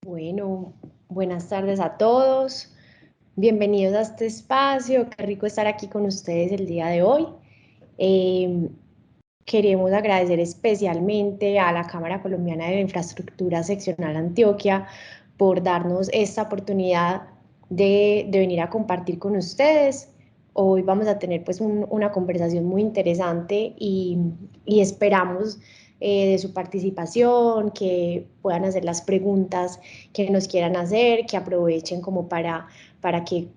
Bueno, buenas tardes a todos. Bienvenidos a este espacio. Qué rico estar aquí con ustedes el día de hoy. Eh, Queremos agradecer especialmente a la Cámara Colombiana de la Infraestructura Seccional Antioquia por darnos esta oportunidad de venir a compartir con ustedes. Hoy vamos a tener pues una conversación muy interesante y esperamos de su participación, que puedan hacer las preguntas que nos quieran hacer, que aprovechen como para que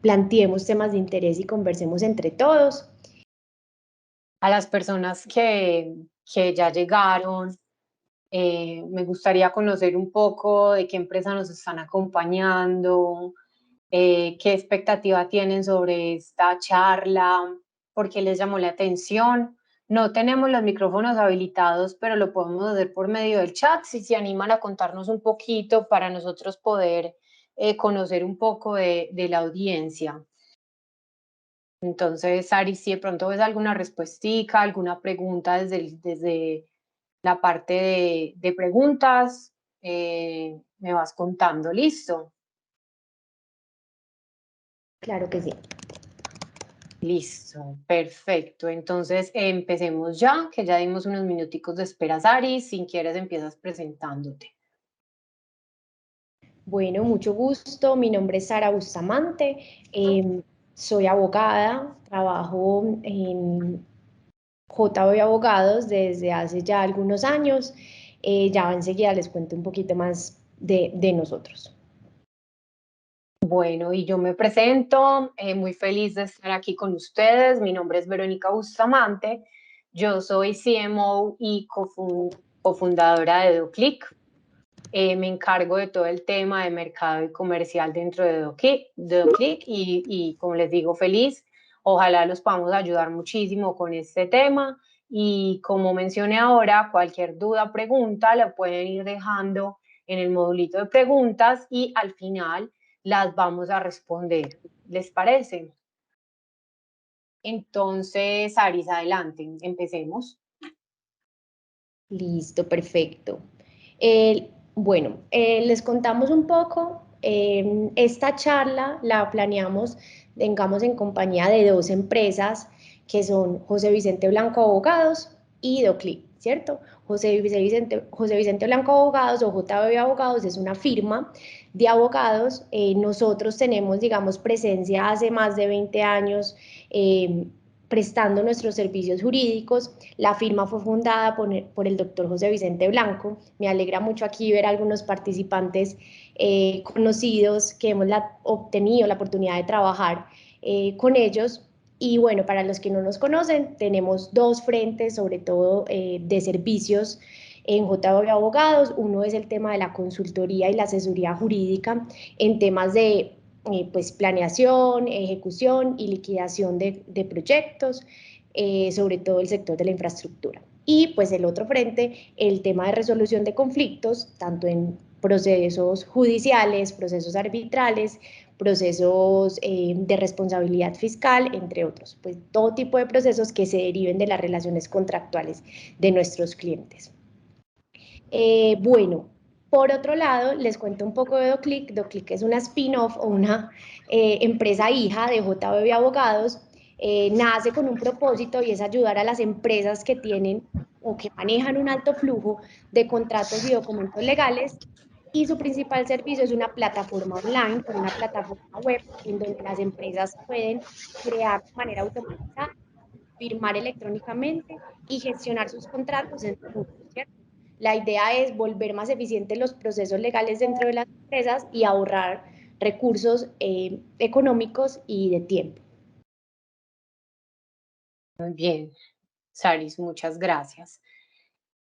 planteemos temas de interés y conversemos entre todos. A las personas que ya llegaron, me gustaría conocer un poco de qué empresa nos están acompañando, qué expectativa tienen sobre esta charla, por qué les llamó la atención. No tenemos los micrófonos habilitados, pero lo podemos hacer por medio del chat, si se animan a contarnos un poquito para nosotros poder conocer un poco de la audiencia. Entonces, Ari, si de pronto ves alguna respuestica, alguna pregunta desde la parte de preguntas, me vas contando, ¿listo? Claro que sí. Listo, perfecto. Entonces, empecemos ya, que ya dimos unos minuticos de espera, Ari. Si quieres, empiezas presentándote. Bueno, mucho gusto. Mi nombre es Sara Bustamante. Soy abogada. Trabajo en JB Abogados desde hace ya algunos años. Ya enseguida les cuento un poquito más de nosotros. Bueno, y yo me presento, muy feliz de estar aquí con ustedes. Mi nombre es Verónica Bustamante. Yo soy CMO y cofundadora de DoClick. Me encargo de todo el tema de mercado y comercial dentro de DoClick y como les digo, feliz. Ojalá los podamos ayudar muchísimo con este tema. Y como mencioné ahora, cualquier duda, pregunta, la pueden ir dejando en el modulito de preguntas y al final las vamos a responder. ¿Les parece? Entonces, Aris, adelante, empecemos. Listo, perfecto. Bueno, les contamos un poco. Esta charla la planeamos, tengamos en compañía de dos empresas que son José Vicente Blanco Abogados y Doclic, ¿cierto? José Vicente Blanco Abogados o JB Abogados es una firma de abogados. Nosotros tenemos, digamos, presencia hace más de 20 años. Prestando nuestros servicios jurídicos. La firma fue fundada por el doctor José Vicente Blanco. Me alegra mucho aquí ver a algunos participantes conocidos que hemos obtenido la oportunidad de trabajar con ellos. Y bueno, para los que no nos conocen, tenemos dos frentes, sobre todo de servicios en JW Abogados. Uno es el tema de la consultoría y la asesoría jurídica en temas de pues planeación, ejecución y liquidación de proyectos, sobre todo el sector de la infraestructura. Y pues el otro frente, el tema de resolución de conflictos, tanto en procesos judiciales, procesos arbitrales, procesos de responsabilidad fiscal, entre otros, pues todo tipo de procesos que se deriven de las relaciones contractuales de nuestros clientes. Bueno, por otro lado, les cuento un poco de DoClick. DoClick es una spin-off o una empresa hija de JBB Abogados. Nace con un propósito y es ayudar a las empresas que tienen o que manejan un alto flujo de contratos y documentos legales. Y su principal servicio es una plataforma online, una plataforma web, en donde las empresas pueden crear de manera automatizada, firmar electrónicamente y gestionar sus contratos en minutos, ¿cierto? La idea es volver más eficientes los procesos legales dentro de las empresas y ahorrar recursos económicos y de tiempo. Muy bien, Saris, muchas gracias.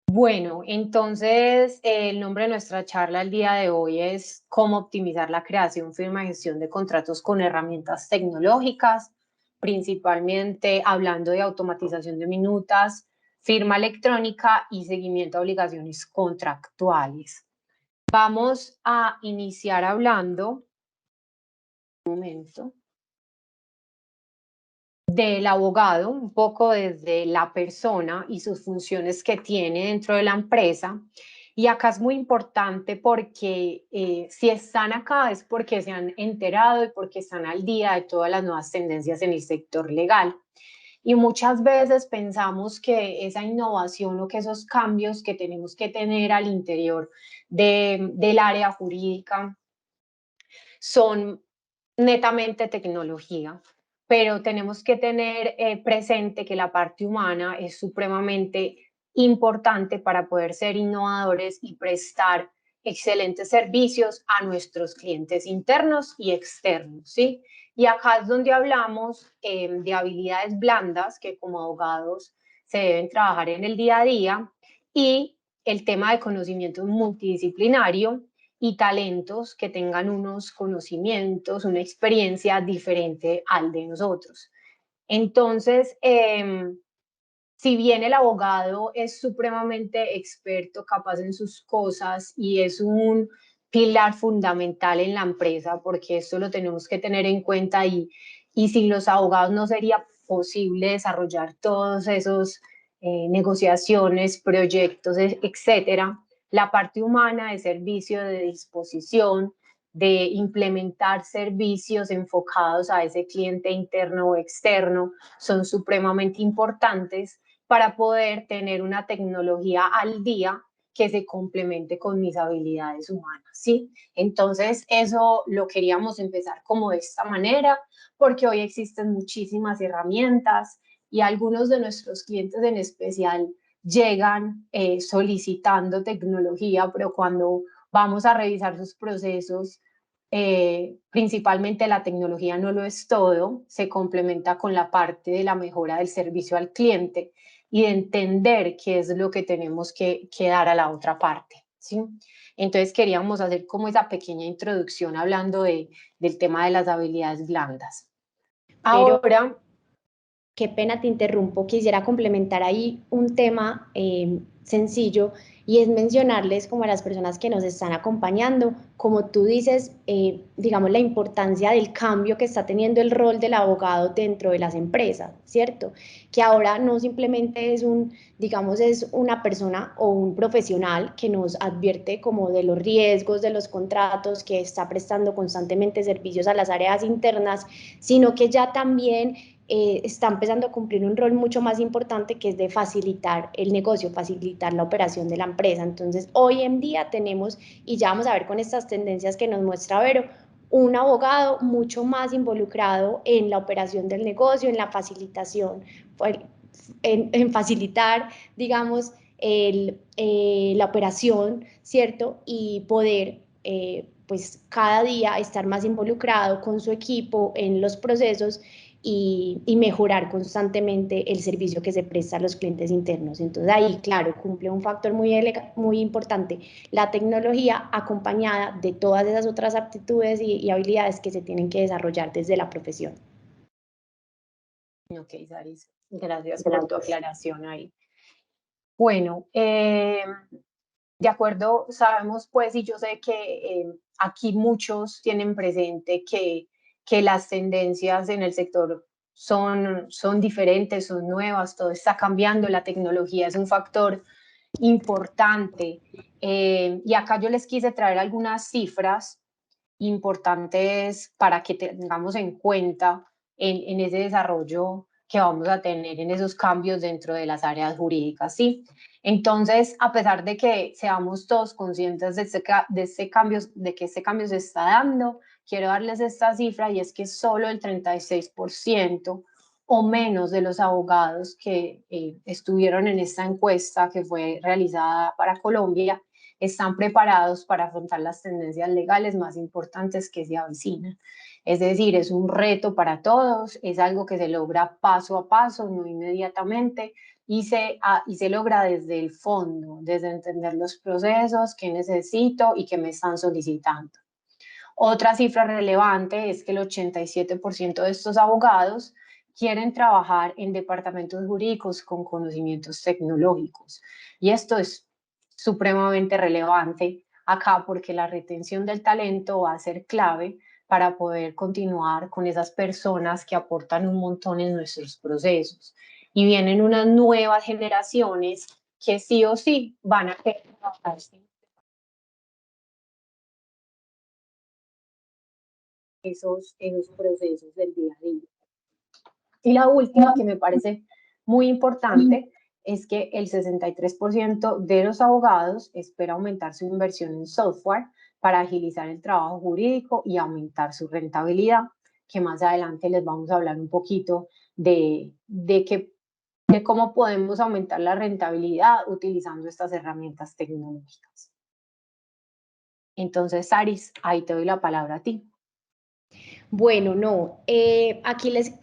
Bueno, entonces el nombre de nuestra charla el día de hoy es cómo optimizar la creación, firma y gestión de contratos con herramientas tecnológicas, principalmente hablando de automatización de minutas, firma electrónica y seguimiento a obligaciones contractuales. Vamos a iniciar hablando, un momento, del abogado, un poco desde la persona y sus funciones que tiene dentro de la empresa. Y acá es muy importante porque si están acá es porque se han enterado y porque están al día de todas las nuevas tendencias en el sector legal. Y muchas veces pensamos que esa innovación o que esos cambios que tenemos que tener al interior del área jurídica son netamente tecnología, pero tenemos que tener presente que la parte humana es supremamente importante para poder ser innovadores y prestar excelentes servicios a nuestros clientes internos y externos, ¿sí? Y acá es donde hablamos de habilidades blandas que como abogados se deben trabajar en el día a día y el tema de conocimiento multidisciplinario y talentos que tengan unos conocimientos, una experiencia diferente al de nosotros. Entonces, si bien el abogado es supremamente experto, capaz en sus cosas y es un pilar fundamental en la empresa, porque esto lo tenemos que tener en cuenta y sin los abogados no sería posible desarrollar todos esos negociaciones, proyectos, etcétera. La parte humana de servicio, de disposición, de implementar servicios enfocados a ese cliente interno o externo son supremamente importantes para poder tener una tecnología al día que se complemente con mis habilidades humanas, ¿sí? Entonces, eso lo queríamos empezar como de esta manera, porque hoy existen muchísimas herramientas y algunos de nuestros clientes en especial llegan solicitando tecnología, pero cuando vamos a revisar sus procesos, principalmente la tecnología no lo es todo, se complementa con la parte de la mejora del servicio al cliente y de entender qué es lo que tenemos que dar a la otra parte, ¿sí? Entonces queríamos hacer como esa pequeña introducción hablando del tema de las habilidades blandas. Pero Ahora, qué pena te interrumpo, quisiera complementar ahí un tema sencillo y es mencionarles como a las personas que nos están acompañando, como tú dices, digamos la importancia del cambio que está teniendo el rol del abogado dentro de las empresas, ¿cierto? Que ahora no simplemente es digamos, es una persona o un profesional que nos advierte como de los riesgos de los contratos, que está prestando constantemente servicios a las áreas internas, sino que ya también está empezando a cumplir un rol mucho más importante que es de facilitar el negocio, facilitar la operación de la empresa. Entonces, hoy en día tenemos, y ya vamos a ver con estas tendencias que nos muestra Vero, un abogado mucho más involucrado en la operación del negocio, en la facilitación, en facilitar, digamos, la operación, ¿cierto? Y poder pues cada día estar más involucrado con su equipo en los procesos y mejorar constantemente el servicio que se presta a los clientes internos. Entonces ahí, claro, cumple un factor muy importante, la tecnología acompañada de todas esas otras aptitudes y habilidades que se tienen que desarrollar desde la profesión. ok, Saris, gracias por tu aclaración ahí. Bueno, de acuerdo, sabemos pues, y yo sé que aquí muchos tienen presente que las tendencias en el sector son diferentes, son nuevas, todo está cambiando, la tecnología es un factor importante. Y acá yo les quise traer algunas cifras importantes para que tengamos en cuenta en ese desarrollo que vamos a tener en esos cambios dentro de las áreas jurídicas, ¿sí? Entonces, a pesar de que seamos todos conscientes de que este cambio se está dando, quiero darles esta cifra y es que solo el 36% o menos de los abogados que estuvieron en esta encuesta que fue realizada para Colombia están preparados para afrontar las tendencias legales más importantes que se avecinan. Es decir, es un reto para todos, es algo que se logra paso a paso, no inmediatamente, y se logra desde el fondo, desde entender los procesos, qué necesito y qué me están solicitando. Otra cifra relevante es que el 87% de estos abogados quieren trabajar en departamentos jurídicos con conocimientos tecnológicos. Y esto es supremamente relevante acá porque la retención del talento va a ser clave para poder continuar con esas personas que aportan un montón en nuestros procesos. Y vienen unas nuevas generaciones que sí o sí van a querer trabajar esos procesos del día a día. Y la última, que me parece muy importante, es que el 63% de los abogados espera aumentar su inversión en software para agilizar el trabajo jurídico y aumentar su rentabilidad, que más adelante les vamos a hablar un poquito de cómo podemos aumentar la rentabilidad utilizando estas herramientas tecnológicas. Entonces, Saris, ahí te doy la palabra a ti. Bueno, no, aquí les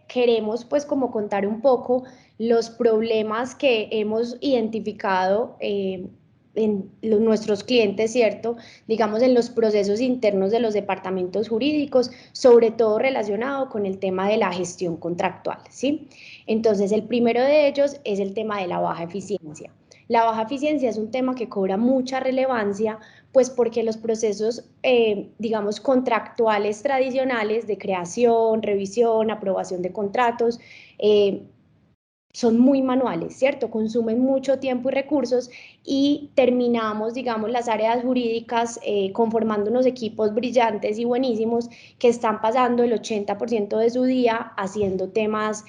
queremos pues como contar un poco los problemas que hemos identificado en nuestros clientes, ¿cierto? Digamos en los procesos internos de los departamentos jurídicos, sobre todo relacionado con el tema de la gestión contractual, ¿sí? Entonces, el primero de ellos es el tema de la baja eficiencia. La baja eficiencia es un tema que cobra mucha relevancia pues porque los procesos, digamos, contractuales tradicionales de creación, revisión, aprobación de contratos, son muy manuales, ¿cierto? Consumen mucho tiempo y recursos y terminamos, digamos, las áreas jurídicas conformando unos equipos brillantes y buenísimos que están pasando el 80% de su día haciendo temas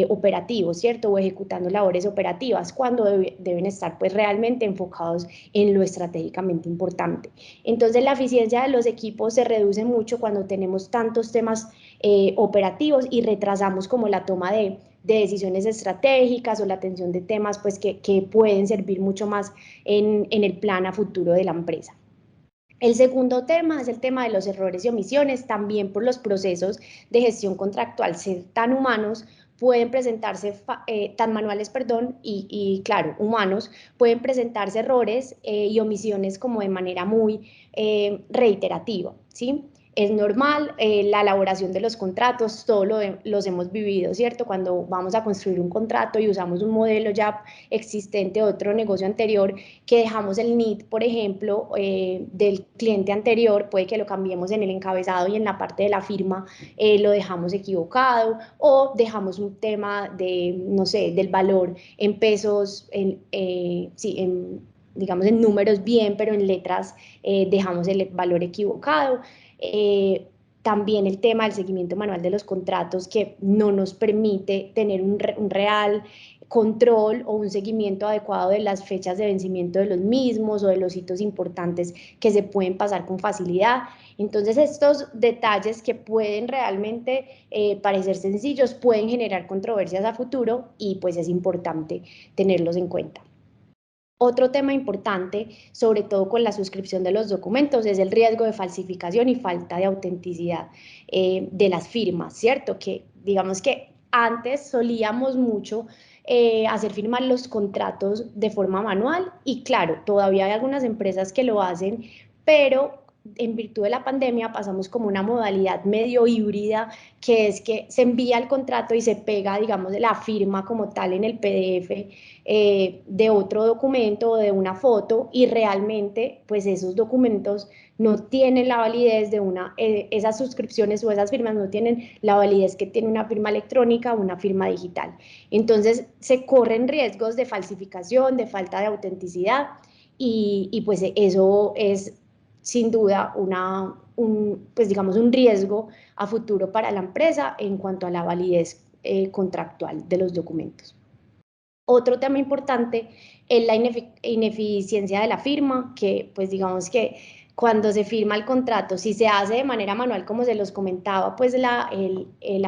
operativos, ¿cierto? O ejecutando labores operativas cuando deben estar pues realmente enfocados en lo estratégicamente importante. Entonces la eficiencia de los equipos se reduce mucho cuando tenemos tantos temas operativos y retrasamos como la toma de decisiones estratégicas o la atención de temas pues, que pueden servir mucho más en el plan a futuro de la empresa. El segundo tema es el tema de los errores y omisiones, también por los procesos de gestión contractual ser tan humanos, pueden presentarse, tan manuales, perdón, claro, humanos, pueden presentarse errores y omisiones como de manera muy reiterativa, ¿sí? Es normal, la elaboración de los contratos, todos los hemos vivido, ¿cierto? Cuando vamos a construir un contrato y usamos un modelo ya existente, otro negocio anterior, que dejamos el NID, por ejemplo, del cliente anterior, puede que lo cambiemos en el encabezado y en la parte de la firma lo dejamos equivocado, o dejamos un tema de, no sé, del valor en pesos, digamos en números bien, pero en letras dejamos el valor equivocado. También el tema del seguimiento manual de los contratos que no nos permite tener un real control o un seguimiento adecuado de las fechas de vencimiento de los mismos o de los hitos importantes que se pueden pasar con facilidad. Entonces estos detalles que pueden realmente parecer sencillos pueden generar controversias a futuro y pues es importante tenerlos en cuenta. Otro tema importante, sobre todo con la suscripción de los documentos, es el riesgo de falsificación y falta de autenticidad de las firmas, ¿cierto? Que digamos que antes solíamos mucho hacer firmar los contratos de forma manual y claro, todavía hay algunas empresas que lo hacen, pero en virtud de la pandemia pasamos como una modalidad medio híbrida, que es que se envía el contrato y se pega, digamos, la firma como tal en el PDF de otro documento o de una foto y realmente pues esos documentos no tienen la validez de esas suscripciones o esas firmas no tienen la validez que tiene una firma electrónica o una firma digital. Entonces se corren riesgos de falsificación, de falta de autenticidad y pues eso es sin duda pues digamos un riesgo a futuro para la empresa en cuanto a la validez contractual de los documentos. Otro tema importante es la ineficiencia de la firma, que pues digamos que cuando se firma el contrato, si se hace de manera manual, como se los comentaba, pues la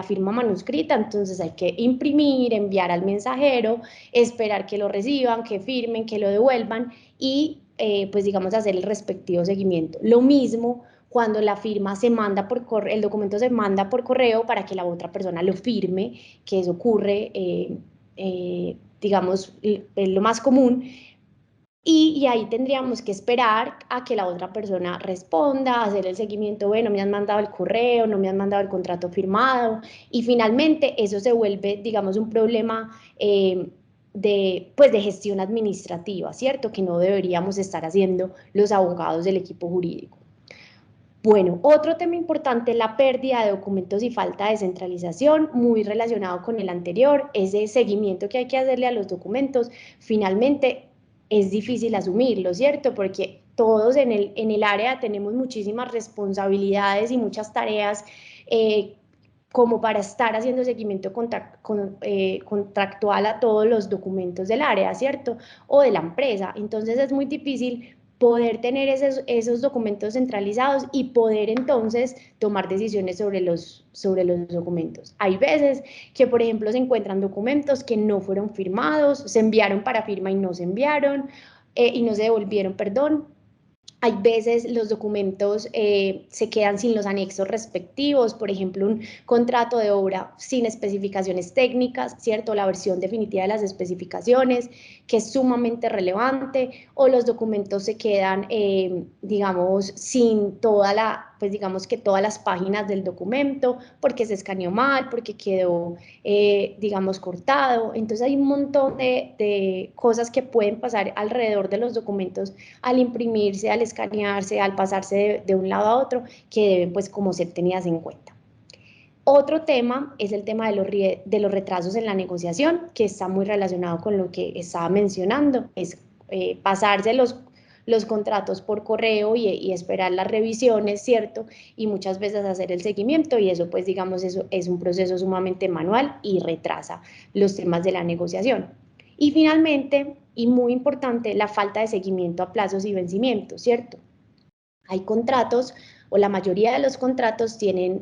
firma manuscrita, entonces hay que imprimir, enviar al mensajero, esperar que lo reciban, que firmen, que lo devuelvan y pues digamos hacer el respectivo seguimiento. Lo mismo cuando la firma se manda por correo, el documento se manda por correo para que la otra persona lo firme, que eso ocurre digamos, es lo más común, y ahí tendríamos que esperar a que la otra persona responda, hacer el seguimiento, bueno, me han mandado el correo, no me han mandado el contrato firmado, y finalmente eso se vuelve, digamos, un problema pues de gestión administrativa, ¿cierto? Que no deberíamos estar haciendo los abogados del equipo jurídico. Bueno, otro tema importante es la pérdida de documentos y falta de centralización, muy relacionado con el anterior, ese seguimiento que hay que hacerle a los documentos. Finalmente, es difícil asumirlo, ¿cierto? Porque todos en el área tenemos muchísimas responsabilidades y muchas tareas como para estar haciendo seguimiento contractual a todos los documentos del área, ¿cierto? O de la empresa. Entonces es muy difícil poder tener esos documentos centralizados y poder entonces tomar decisiones sobre los documentos. Hay veces que, por ejemplo, se encuentran documentos que no fueron firmados, se enviaron para firma y no se enviaron, y no se devolvieron, perdón. Hay veces los documentos se quedan sin los anexos respectivos, por ejemplo, un contrato de obra sin especificaciones técnicas, ¿cierto? La versión definitiva de las especificaciones, que es sumamente relevante, o los documentos se quedan, digamos, sin toda la, pues digamos que todas las páginas del documento, porque se escaneó mal, porque quedó, digamos, cortado. Entonces hay un montón de cosas que pueden pasar alrededor de los documentos al imprimirse, al escanearse, al pasarse de un lado a otro, que deben pues como ser tenidas en cuenta. Otro tema es el tema de los retrasos en la negociación, que está muy relacionado con lo que estaba mencionando, es pasarse los contratos por correo y esperar las revisiones, ¿cierto? Y muchas veces hacer el seguimiento y eso pues digamos eso es un proceso sumamente manual y retrasa los temas de la negociación. Y finalmente, y muy importante, la falta de seguimiento a plazos y vencimientos, ¿cierto? Hay contratos o la mayoría de los contratos tienen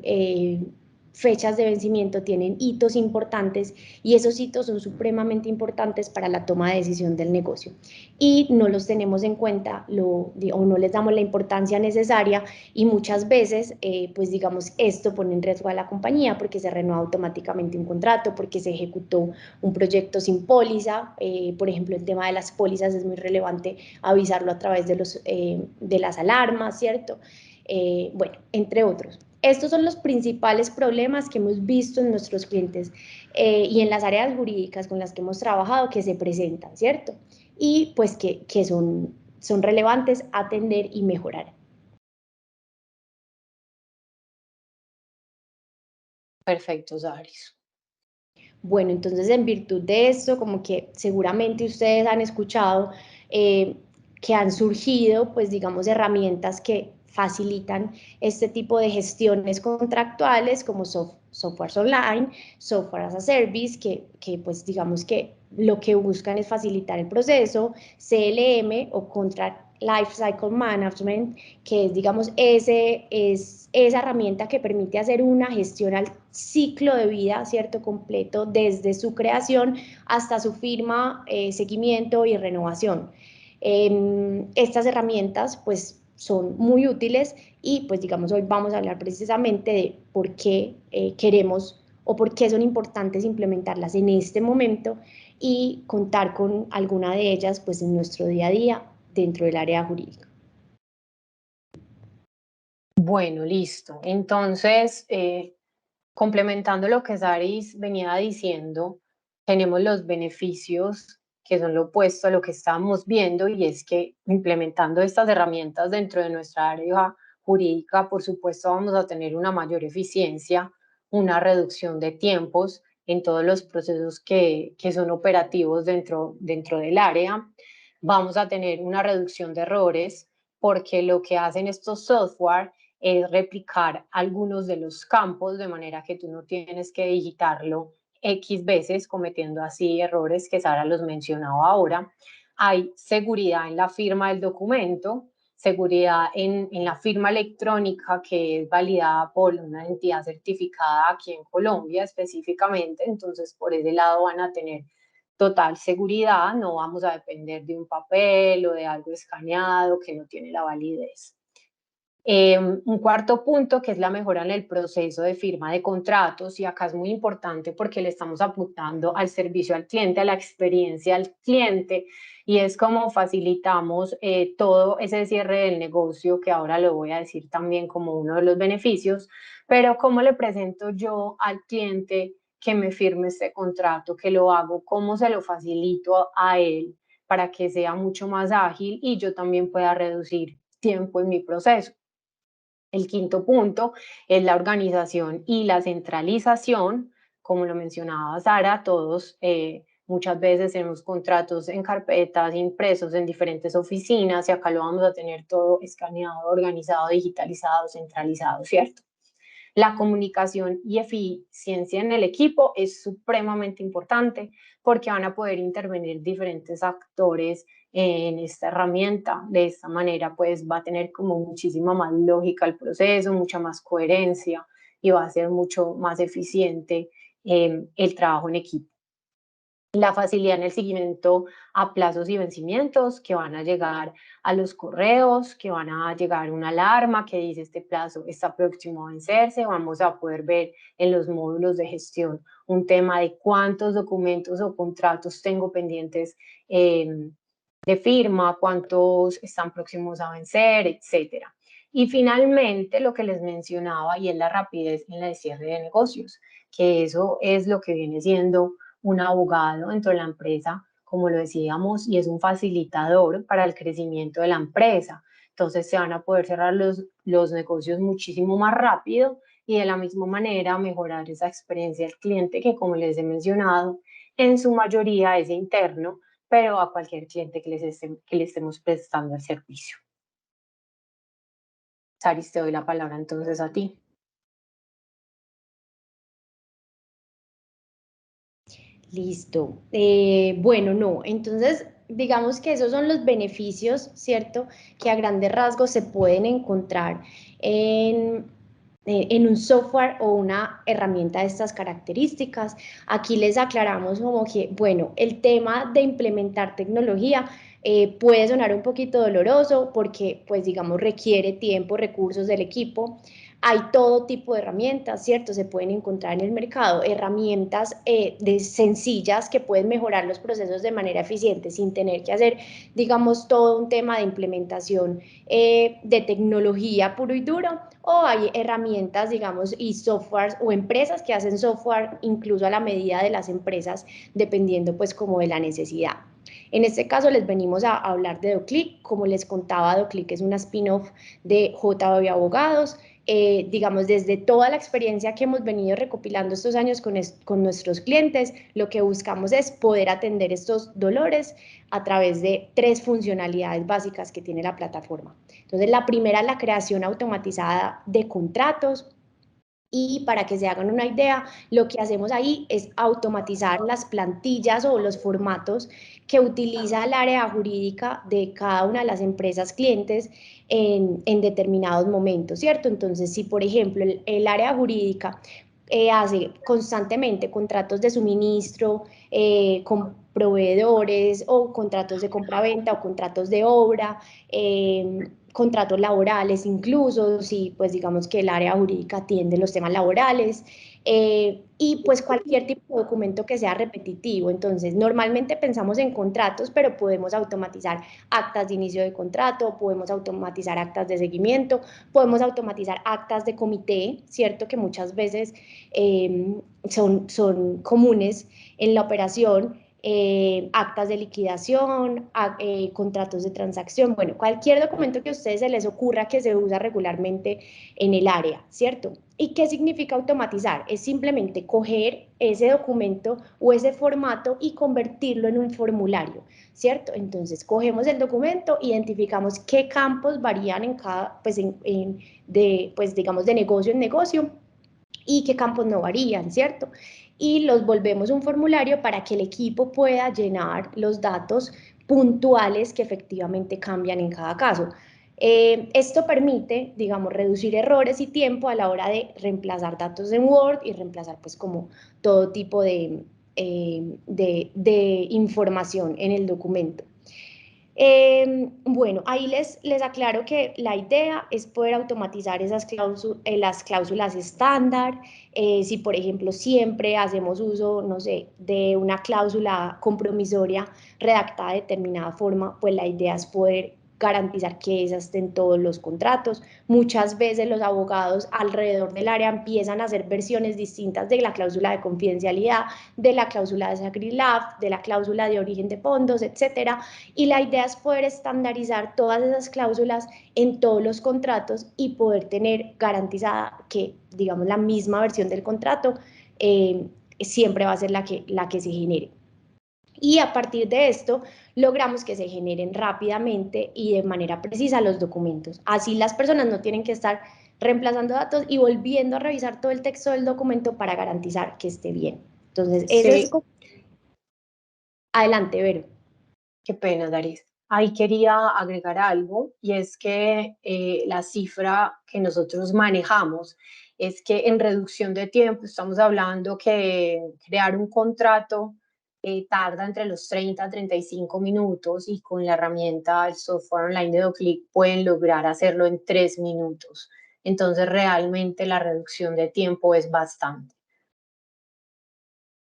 fechas de vencimiento, tienen hitos importantes y esos hitos son supremamente importantes para la toma de decisión del negocio y no los tenemos en cuenta o no les damos la importancia necesaria y muchas veces pues digamos esto pone en riesgo a la compañía porque se renueva automáticamente un contrato, porque se ejecutó un proyecto sin póliza, por ejemplo el tema de las pólizas es muy relevante avisarlo a través de las alarmas, ¿cierto? Bueno, entre otros. Estos son los principales problemas que hemos visto en nuestros clientes y en las áreas jurídicas con las que hemos trabajado que se presentan, ¿cierto? Y pues que son relevantes atender y mejorar. Perfecto, Saris. Bueno, entonces en virtud de esto, como que seguramente ustedes han escuchado que han surgido, pues digamos, herramientas que facilitan este tipo de gestiones contractuales como softwares online, software as a service, que pues digamos que lo que buscan es facilitar el proceso, CLM o Contract Lifecycle Management, que es, digamos, es esa herramienta que permite hacer una gestión al ciclo de vida, ¿cierto? Completo, desde su creación hasta su firma, seguimiento y renovación. Estas herramientas, pues, son muy útiles y, pues, digamos, hoy vamos a hablar precisamente de por qué queremos o por qué son importantes implementarlas en este momento y contar con alguna de ellas, pues, en nuestro día a día dentro del área jurídica. Bueno, listo. Entonces, complementando lo que Saris venía diciendo, tenemos los beneficios que son lo opuesto a lo que estábamos viendo y es que implementando estas herramientas dentro de nuestra área jurídica, por supuesto, vamos a tener una mayor eficiencia, una reducción de tiempos en todos los procesos que son operativos dentro del área. Vamos a tener una reducción de errores porque lo que hacen estos software es replicar algunos de los campos de manera que tú no tienes que digitarlo X veces, cometiendo así errores que Sara los mencionaba ahora. Hay seguridad en la firma del documento, seguridad en la firma electrónica que es validada por una entidad certificada aquí en Colombia específicamente, entonces por ese lado van a tener total seguridad, no vamos a depender de un papel o de algo escaneado que no tiene la validez. Un cuarto punto que es la mejora en el proceso de firma de contratos y acá es muy importante porque le estamos apuntando al servicio al cliente, a la experiencia al cliente y es como facilitamos todo ese cierre del negocio que ahora lo voy a decir también como uno de los beneficios, pero cómo le presento yo al cliente que me firme este contrato, que lo hago, cómo se lo facilito a él para que sea mucho más ágil y yo también pueda reducir tiempo en mi proceso. El quinto punto es la organización y la centralización. Como lo mencionaba Sara, todos Muchas veces tenemos contratos en carpetas impresos en diferentes oficinas y acá lo vamos a tener todo escaneado, organizado, digitalizado, centralizado, ¿cierto? La comunicación y eficiencia en el equipo es supremamente importante porque van a poder intervenir diferentes actores en esta herramienta. De esta manera, pues va a tener como muchísima más lógica el proceso, mucha más coherencia y va a ser mucho más eficiente el trabajo en equipo. La facilidad en el seguimiento a plazos y vencimientos que van a llegar a los correos, que van a llegar una alarma que dice este plazo está próximo a vencerse. Vamos a poder ver en los módulos de gestión un tema de cuántos documentos o contratos tengo pendientes de firma, cuántos están próximos a vencer, etcétera. Y finalmente, lo que les mencionaba, y es la rapidez en el cierre de negocios, que eso es lo que viene siendo un abogado dentro de la empresa, como lo decíamos, y es un facilitador para el crecimiento de la empresa. Entonces se van a poder cerrar los negocios muchísimo más rápido y de la misma manera mejorar esa experiencia del cliente que, como les he mencionado, en su mayoría es interno, pero a cualquier cliente que le estemos prestando el servicio. Saris, te doy la palabra entonces a ti. Listo. Bueno, no, entonces digamos que esos son los beneficios, ¿cierto? Que a grandes rasgos se pueden encontrar en, en un software o una herramienta de estas características. Aquí les aclaramos como que, bueno, el tema de implementar tecnología puede sonar un poquito doloroso porque, pues, digamos, requiere tiempo, recursos del equipo. Hay todo tipo de herramientas, ¿cierto? Se pueden encontrar en el mercado herramientas sencillas que pueden mejorar los procesos de manera eficiente sin tener que hacer, digamos, todo un tema de implementación de tecnología puro y duro, o hay herramientas, digamos, y softwares o empresas que hacen software incluso a la medida de las empresas, dependiendo pues como de la necesidad. En este caso les venimos a hablar de DoClick. Como les contaba, DoClick es una spin-off de JW Abogados. Digamos, desde toda la experiencia que hemos venido recopilando estos años con nuestros clientes, lo que buscamos es poder atender estos dolores a través de 3 funcionalidades básicas que tiene la plataforma. Entonces, la primera es la creación automatizada de contratos. Y para que se hagan una idea, lo que hacemos ahí es automatizar las plantillas o los formatos que utiliza el área jurídica de cada una de las empresas clientes en determinados momentos, ¿cierto? Entonces, si por ejemplo el área jurídica hace constantemente contratos de suministro con proveedores o contratos de compraventa o contratos de obra, contratos laborales, incluso si pues digamos que el área jurídica atiende los temas laborales, y pues cualquier tipo de documento que sea repetitivo. Entonces, normalmente pensamos en contratos, pero podemos automatizar actas de inicio de contrato, podemos automatizar actas de seguimiento, podemos automatizar actas de comité, ¿cierto? Que muchas veces son comunes en la operación. Actas de liquidación, contratos de transacción, bueno, cualquier documento que a ustedes se les ocurra que se usa regularmente en el área, ¿cierto? ¿Y qué significa automatizar? Es simplemente coger ese documento o ese formato y convertirlo en un formulario, ¿cierto? Entonces, cogemos el documento, identificamos qué campos varían en cada, pues, pues digamos, de negocio en negocio, y qué campos no varían, ¿cierto? Y los volvemos un formulario para que el equipo pueda llenar los datos puntuales que efectivamente cambian en cada caso. Esto permite, digamos, reducir errores y tiempo a la hora de reemplazar datos en Word y reemplazar pues como todo tipo de información en el documento. Bueno, ahí les aclaro que la idea es poder automatizar las cláusulas estándar. Si, por ejemplo, siempre hacemos uso, no sé, de una cláusula compromisoria redactada de determinada forma, pues la idea es poder garantizar que esa esté en todos los contratos. Muchas veces los abogados alrededor del área empiezan a hacer versiones distintas de la cláusula de confidencialidad, de la cláusula de Sacrilaf, de la cláusula de origen de fondos, etcétera, y la idea es poder estandarizar todas esas cláusulas en todos los contratos y poder tener garantizada que, digamos, la misma versión del contrato siempre va a ser la que se genere. Y a partir de esto logramos que se generen rápidamente y de manera precisa los documentos. Así las personas no tienen que estar reemplazando datos y volviendo a revisar todo el texto del documento para garantizar que esté bien. Entonces, ese es... Sí, Adelante, Vero. qué pena, Daris. Ahí quería agregar algo y es que la cifra que nosotros manejamos es que en reducción de tiempo estamos hablando que crear un contrato tarda entre los 30 a 35 minutos y con la herramienta, el software online de DoClick pueden lograr hacerlo en 3 minutos. Entonces realmente la reducción de tiempo es bastante.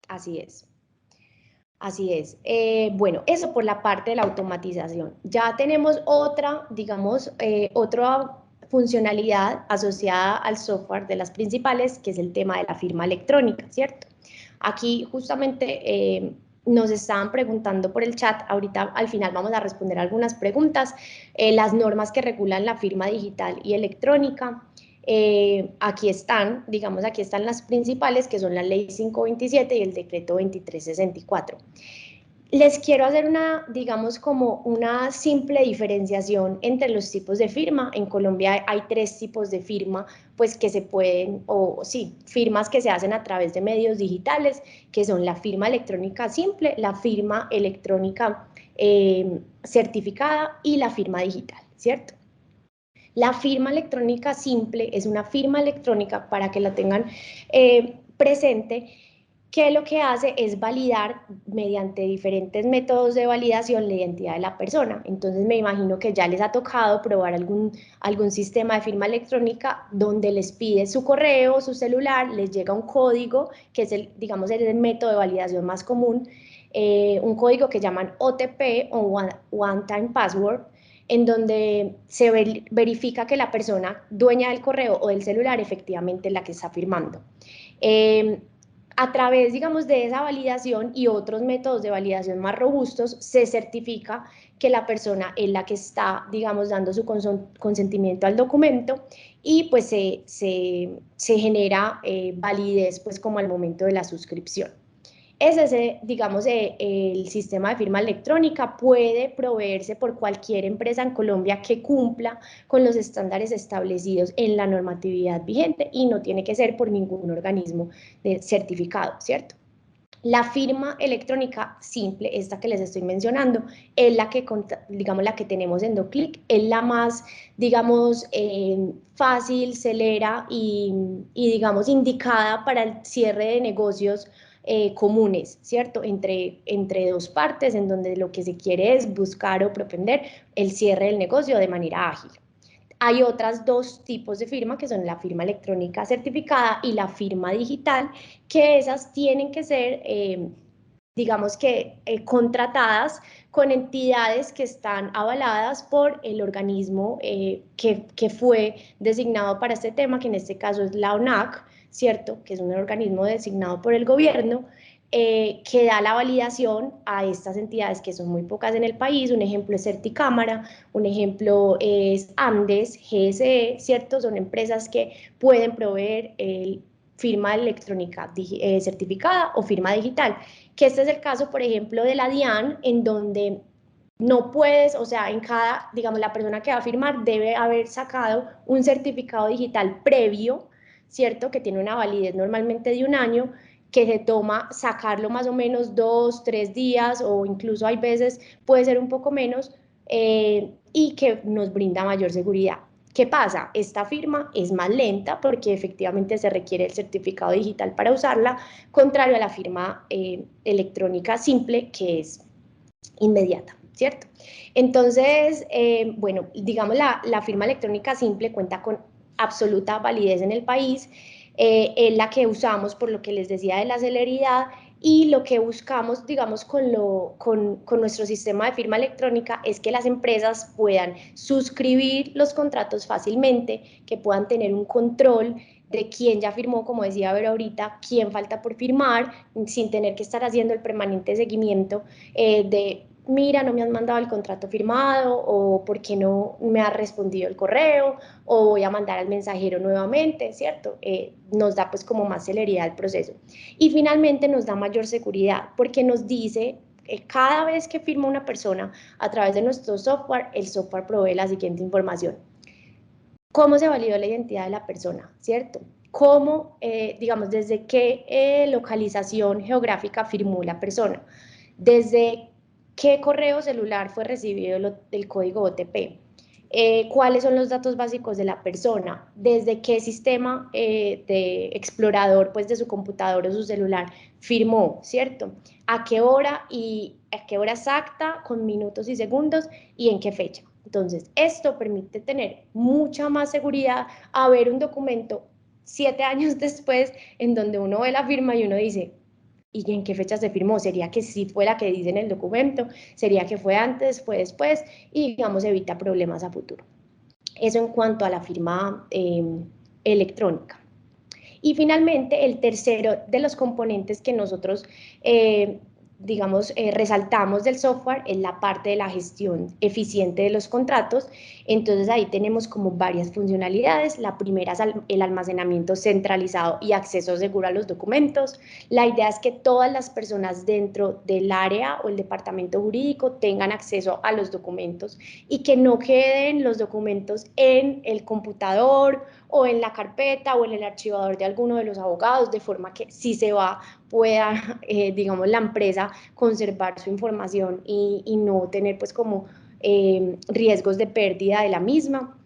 Así es. Así es. Bueno, eso por la parte de la automatización. Ya tenemos otra, digamos, otra funcionalidad asociada al software de las principales, que es el tema de la firma electrónica, ¿cierto? Aquí justamente nos estaban preguntando por el chat, ahorita al final vamos a responder algunas preguntas, las normas que regulan la firma digital y electrónica. Aquí están, digamos, aquí están las principales, que son la ley 527 y el decreto 2364. Les quiero hacer una, digamos, como una simple diferenciación entre los tipos de firma. En Colombia hay 3 tipos de firma, pues que se pueden, o sí, firmas que se hacen a través de medios digitales, que son la firma electrónica simple, la firma electrónica certificada y la firma digital, ¿cierto? La firma electrónica simple es una firma electrónica, para que la tengan presente, que lo que hace es validar mediante diferentes métodos de validación la identidad de la persona. Entonces me imagino que ya les ha tocado probar algún sistema de firma electrónica donde les pide su correo, su celular, les llega un código, que es el, digamos, el método de validación más común, un código que llaman OTP o One Time Password, en donde se verifica que la persona dueña del correo o del celular efectivamente es la que está firmando. A través, digamos, de esa validación y otros métodos de validación más robustos, se certifica que la persona es la que está, digamos, dando su consentimiento al documento, y pues se genera validez pues como al momento de la suscripción. Ese, digamos, el sistema de firma electrónica puede proveerse por cualquier empresa en Colombia que cumpla con los estándares establecidos en la normatividad vigente, y no tiene que ser por ningún organismo certificado, ¿cierto? La firma electrónica simple, esta que les estoy mencionando, es la que, digamos, la que tenemos en DoClick, es la más, digamos, fácil, celera y, digamos, indicada para el cierre de negocios comunes, ¿cierto? Entre dos partes, en donde lo que se quiere es buscar o propender el cierre del negocio de manera ágil. Hay otras 2 tipos de firma, que son la firma electrónica certificada y la firma digital, que esas tienen que ser, digamos que, contratadas con entidades que están avaladas por el organismo que fue designado para este tema, que en este caso es la ONAC, ¿cierto? Que es un organismo designado por el gobierno, que da la validación a estas entidades, que son muy pocas en el país. Un ejemplo es Certicámara, un ejemplo es Andes, GSE, ¿cierto? Son empresas que pueden proveer firma electrónica certificada o firma digital, que este es el caso, por ejemplo, de la DIAN, en donde no puedes, o sea, en cada, digamos, la persona que va a firmar debe haber sacado un certificado digital previo, ¿cierto? Que tiene una validez normalmente de 1 año, que se toma sacarlo más o menos 2, 3 días, o incluso hay veces puede ser un poco menos, y que nos brinda mayor seguridad. ¿Qué pasa? Esta firma es más lenta porque efectivamente se requiere el certificado digital para usarla, contrario a la firma electrónica simple, que es inmediata, ¿cierto? Entonces, bueno, digamos, la firma electrónica simple cuenta con absoluta validez en el país, es la que usamos por lo que les decía de la celeridad, y lo que buscamos, digamos, con nuestro sistema de firma electrónica es que las empresas puedan suscribir los contratos fácilmente, que puedan tener un control de quién ya firmó, como decía Vero ahorita, quién falta por firmar, sin tener que estar haciendo el permanente seguimiento de mira, no me han mandado el contrato firmado, o por qué no me ha respondido el correo, o voy a mandar al mensajero nuevamente, ¿cierto? Nos da pues como más celeridad al proceso. Y finalmente nos da mayor seguridad, porque nos dice cada vez que firma una persona a través de nuestro software, el software provee la siguiente información. ¿Cómo se validó la identidad de la persona? ¿Cierto? ¿Cómo, digamos, desde qué localización geográfica firmó la persona? ¿Desde qué correo celular fue recibido el código OTP? ¿Cuáles son los datos básicos de la persona? ¿Desde qué sistema de explorador pues, de su computador o su celular firmó? ¿Cierto? ¿A qué hora y a qué hora exacta, con minutos y segundos y en qué fecha? Entonces, esto permite tener mucha más seguridad a ver un documento 7 años después en donde uno ve la firma y uno dice, ¿y en qué fecha se firmó? ¿Sería que sí fue la que dice en el documento? ¿Sería que fue antes, fue después? Y, digamos, evita problemas a futuro. Eso en cuanto a la firma electrónica. Y finalmente, el tercero de los componentes que nosotros, digamos, resaltamos del software es la parte de la gestión eficiente de los contratos. Entonces ahí tenemos como varias funcionalidades. La primera es el almacenamiento centralizado y acceso seguro a los documentos. La idea es que todas las personas dentro del área o el departamento jurídico tengan acceso a los documentos y que no queden los documentos en el computador o en la carpeta o en el archivador de alguno de los abogados, de forma que si se va pueda, digamos, la empresa conservar su información y no tener pues como riesgos de pérdida de la misma.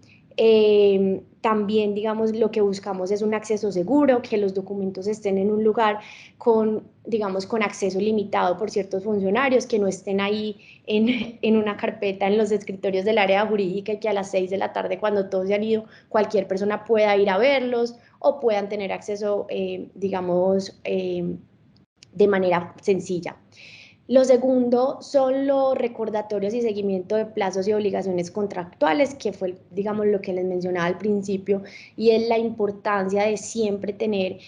También, digamos, lo que buscamos es un acceso seguro, que los documentos estén en un lugar con, digamos, con acceso limitado por ciertos funcionarios, que no estén ahí en una carpeta en los escritorios del área jurídica y que a las 6 de la tarde, cuando todos se han ido, cualquier persona pueda ir a verlos o puedan tener acceso, digamos, de manera sencilla. Lo segundo son los recordatorios y seguimiento de plazos y obligaciones contractuales, que fue, digamos, lo que les mencionaba al principio, y es la importancia de siempre tener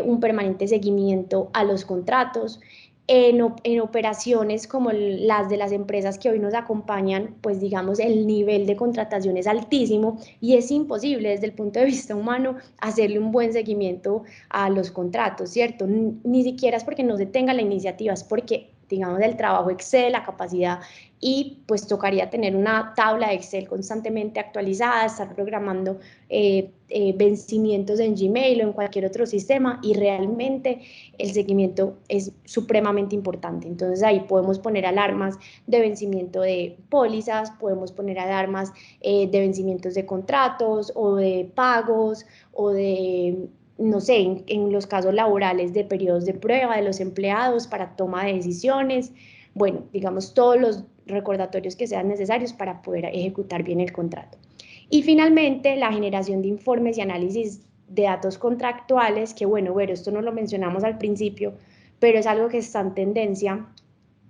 un permanente seguimiento a los contratos. En operaciones como las de las empresas que hoy nos acompañan, pues digamos, el nivel de contratación es altísimo y es imposible desde el punto de vista humano hacerle un buen seguimiento a los contratos, ¿cierto? Ni siquiera es porque no se tenga la iniciativa, es porque digamos, el trabajo excede la capacidad y pues tocaría tener una tabla de Excel constantemente actualizada, estar programando vencimientos en Gmail o en cualquier otro sistema y realmente el seguimiento es supremamente importante. Entonces ahí podemos poner alarmas de vencimiento de pólizas, podemos poner alarmas de vencimientos de contratos o de pagos o de no sé, en los casos laborales de periodos de prueba de los empleados para toma de decisiones, bueno, digamos todos los recordatorios que sean necesarios para poder ejecutar bien el contrato. Y finalmente, la generación de informes y análisis de datos contractuales, que bueno, esto no lo mencionamos al principio, pero es algo que está en tendencia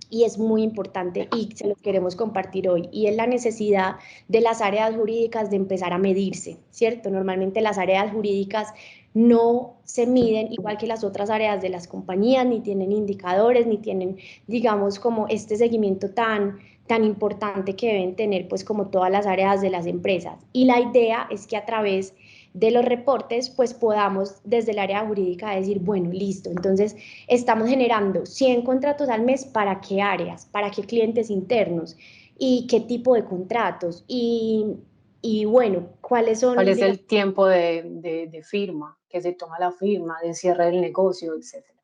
y es muy importante y se lo queremos compartir hoy, y es la necesidad de las áreas jurídicas de empezar a medirse, ¿cierto? Normalmente las áreas jurídicas no se miden igual que las otras áreas de las compañías, ni tienen indicadores, ni tienen, digamos, como este seguimiento tan importante que deben tener, pues como todas las áreas de las empresas. Y la idea es que a través de los reportes, pues podamos desde el área jurídica decir, bueno, listo, entonces estamos generando 100 contratos al mes, ¿para qué áreas? ¿Para qué clientes internos? ¿Y qué tipo de contratos? Y bueno, ¿cuáles ¿Cuál son, es digamos, el tiempo de firma que se toma la firma, de cierre del negocio, etcétera?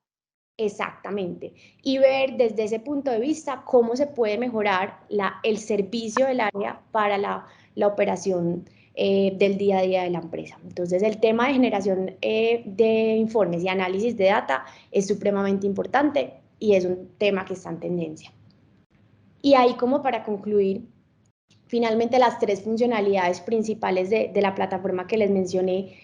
exactamente? Y ver desde ese punto de vista cómo se puede mejorar el servicio del área para la operación del día a día de la empresa. Entonces, el tema de generación de informes y análisis de data es supremamente importante y es un tema que está en tendencia. Y ahí como para concluir, finalmente las tres funcionalidades principales de la plataforma que les mencioné: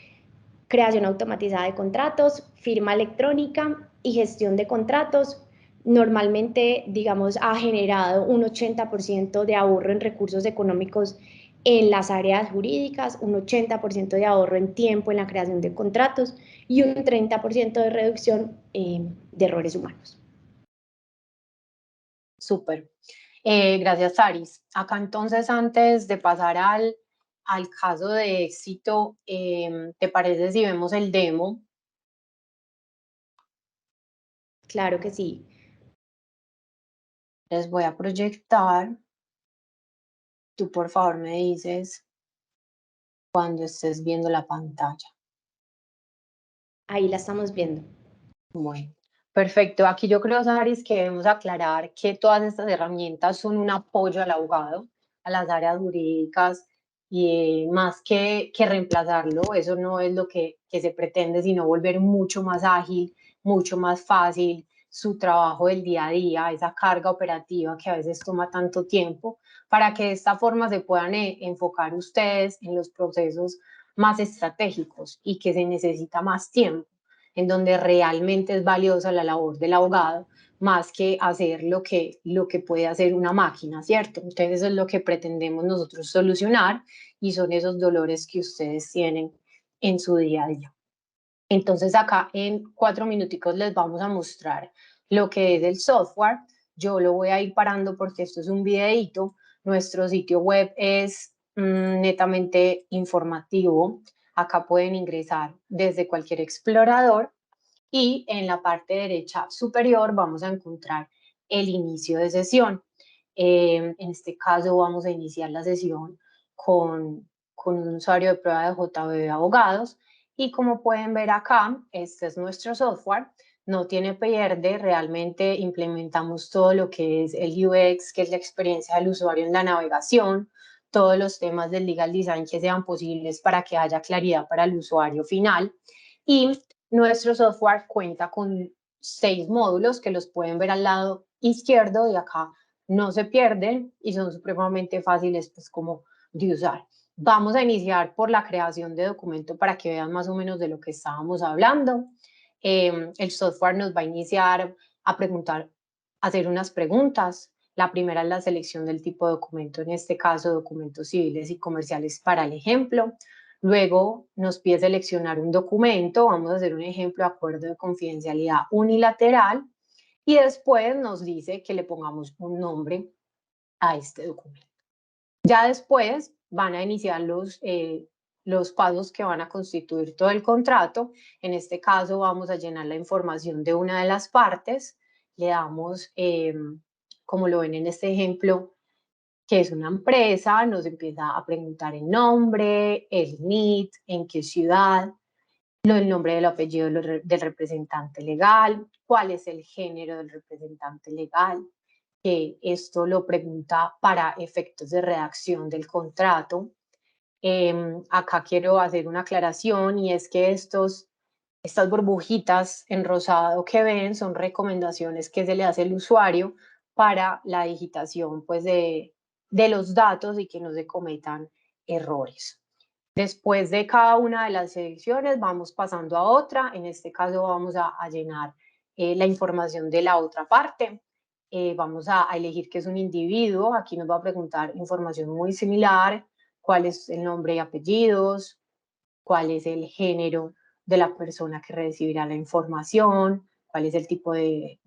creación automatizada de contratos, firma electrónica y gestión de contratos. Normalmente, digamos, ha generado un 80% de ahorro en recursos económicos en las áreas jurídicas, un 80% de ahorro en tiempo en la creación de contratos y un 30% de reducción de errores humanos. Súper. Gracias, Aris. Acá entonces, antes de pasar al caso de éxito, ¿te parece si vemos el demo? Claro que sí. les voy a proyectar. Tú por favor me dices cuando estés viendo la pantalla. Ahí la estamos viendo. Bueno, perfecto. Aquí yo creo, Saris, que debemos aclarar que todas estas herramientas son un apoyo al abogado, a las áreas jurídicas, y más que reemplazarlo, eso no es lo que se pretende, sino volver mucho más ágil, mucho más fácil su trabajo del día a día, esa carga operativa que a veces toma tanto tiempo, para que de esta forma se puedan enfocar ustedes en los procesos más estratégicos y que se necesita más tiempo, en donde realmente es valiosa la labor del abogado, más que hacer lo que puede hacer una máquina, ¿cierto? Entonces eso es lo que pretendemos nosotros solucionar y son esos dolores que ustedes tienen en su día a día. Entonces acá en 4 minuticos les vamos a mostrar lo que es el software. Yo lo voy a ir parando porque esto es un videíto. Nuestro sitio web es netamente informativo. Acá pueden ingresar desde cualquier explorador y en la parte derecha superior vamos a encontrar el inicio de sesión. En este caso vamos a iniciar la sesión con un usuario de prueba de JB Abogados y como pueden ver acá, este es nuestro software, no tiene pierde, realmente implementamos todo lo que es el UX, que es la experiencia del usuario en la navegación, todos los temas del legal design que sean posibles para que haya claridad para el usuario final y nuestro software cuenta con 6 módulos que los pueden ver al lado izquierdo y acá no se pierden y son supremamente fáciles pues como de usar. Vamos a iniciar por la creación de documento para que vean más o menos de lo que estábamos hablando. El software nos va a iniciar a preguntar, a hacer unas preguntas. La primera es la selección del tipo de documento, en este caso documentos civiles y comerciales para el ejemplo. Luego nos pide seleccionar un documento, vamos a hacer un ejemplo de acuerdo de confidencialidad unilateral y después nos dice que le pongamos un nombre a este documento. Ya después van a iniciar los pasos que van a constituir todo el contrato. En este caso vamos a llenar la información de una de las partes. Le damos, como lo ven en este ejemplo, que es una empresa, nos empieza a preguntar el nombre, el NIT, en qué ciudad, el nombre del apellido del representante legal, cuál es el género del representante legal, que esto lo pregunta para efectos de redacción del contrato. Acá quiero hacer una aclaración y es que estas burbujitas en rosado que ven son recomendaciones que se le hace al usuario para la digitación pues, de los datos y que no se cometan errores. Después de cada una de las selecciones vamos pasando a otra, en este caso vamos a llenar la información de la otra parte. Vamos a elegir que es un individuo, aquí nos va a preguntar información muy similar, cuál es el nombre y apellidos, cuál es el género de la persona que recibirá la información, cuál es el tipo de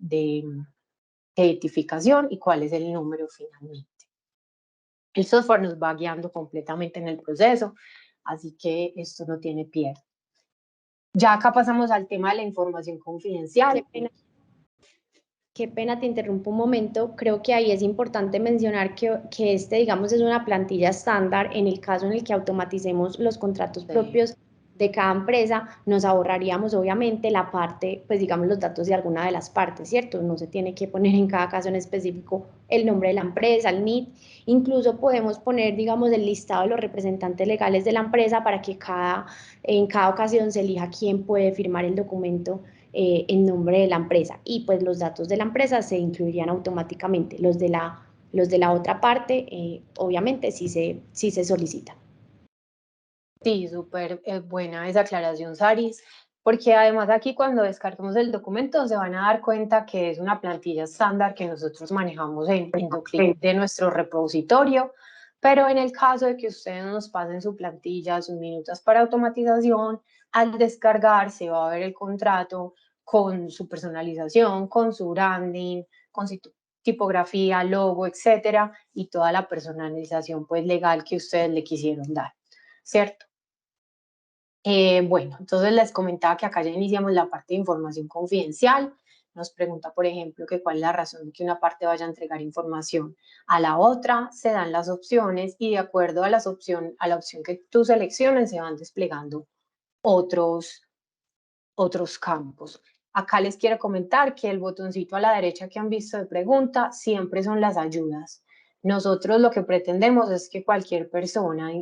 identificación y cuál es el número finalmente. El software nos va guiando completamente en el proceso, así que esto no tiene pierde. Ya acá pasamos al tema de la información confidencial. Qué pena, te interrumpo un momento. Creo que ahí es importante mencionar que este, digamos, es una plantilla estándar. En el caso en el que automaticemos los contratos propios de cada empresa, nos ahorraríamos obviamente la parte, pues digamos, los datos de alguna de las partes, ¿cierto? No se tiene que poner en cada caso en específico el nombre de la empresa, el NIT. Incluso podemos poner, digamos, el listado de los representantes legales de la empresa para que en cada ocasión se elija quién puede firmar el documento en nombre de la empresa y pues los datos de la empresa se incluirían automáticamente. Los de la otra parte, obviamente, sí se solicita. Sí, súper buena esa aclaración, Saris, porque además aquí cuando descargamos el documento se van a dar cuenta que es una plantilla estándar que nosotros manejamos en DoClick de nuestro repositorio, pero en el caso de que ustedes nos pasen su plantilla, sus minutos para automatización, al descargar se va a ver el contrato con su personalización, con su branding, con su tipografía, logo, etcétera, y toda la personalización pues legal que ustedes le quisieron dar, ¿cierto? Bueno, entonces les comentaba que acá ya iniciamos la parte de información confidencial. nos pregunta, por ejemplo, que cuál es la razón de que una parte vaya a entregar información a la otra, se dan las opciones y de acuerdo a la opción que tú selecciones se van desplegando otros campos. Acá les quiero comentar que el botoncito a la derecha que han visto de pregunta siempre son las ayudas. Nosotros lo que pretendemos es que cualquier persona,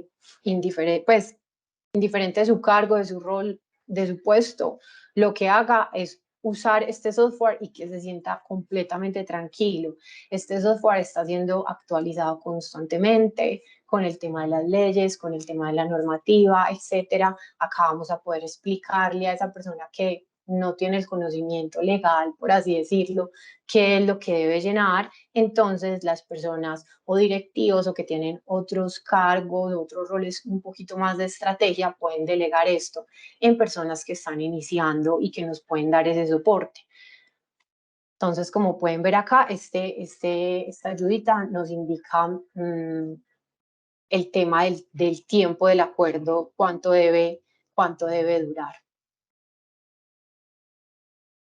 indiferente de su cargo, de su rol, de su puesto, lo que haga es usar este software y que se sienta completamente tranquilo. Este software está siendo actualizado constantemente con el tema de las leyes, con el tema de la normativa, etcétera. Acá vamos a poder explicarle a esa persona que no tiene el conocimiento legal, por así decirlo, qué es lo que debe llenar. Entonces, las personas o directivos o que tienen otros cargos, otros roles un poquito más de estrategia, pueden delegar esto en personas que están iniciando y que nos pueden dar ese soporte. Entonces, como pueden ver acá, esta ayudita nos indica el tema del tiempo del acuerdo, cuánto debe durar.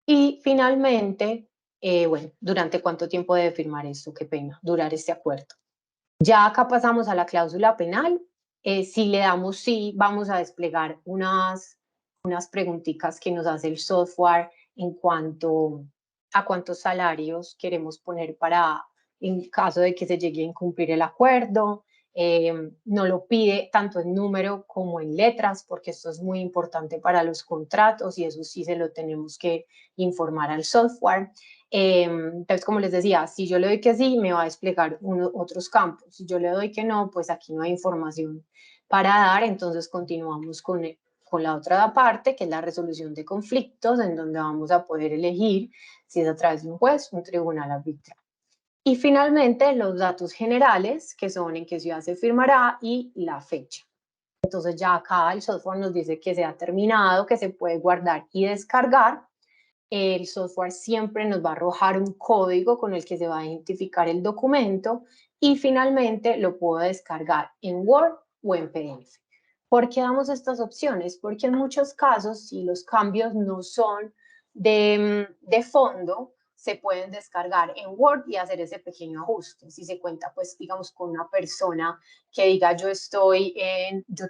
Y finalmente, bueno, ¿durante cuánto tiempo debe firmar esto? Qué pena, durar este acuerdo. Ya acá pasamos a la cláusula penal. Si le damos sí, vamos a desplegar unas preguntitas que nos hace el software en cuanto a cuántos salarios queremos poner para en caso de que se llegue a incumplir el acuerdo. No lo pide tanto en número como en letras, porque esto es muy importante para los contratos y eso sí se lo tenemos que informar al software. Entonces, como les decía, si yo le doy que sí, me va a desplegar otros campos. Si yo le doy que no, pues aquí no hay información para dar. Entonces, continuamos con la otra parte, que es la resolución de conflictos, en donde vamos a poder elegir si es a través de un juez, un tribunal arbitral. Y finalmente, los datos generales, que son en qué ciudad se firmará y la fecha. Entonces, ya acá el software nos dice que se ha terminado, que se puede guardar y descargar. El software siempre nos va a arrojar un código con el que se va a identificar el documento y finalmente lo puedo descargar en Word o en PDF. ¿Por qué damos estas opciones? Porque en muchos casos, si los cambios no son de fondo, se pueden descargar en Word y hacer ese pequeño ajuste. Si se cuenta, pues, digamos, con una persona que diga yo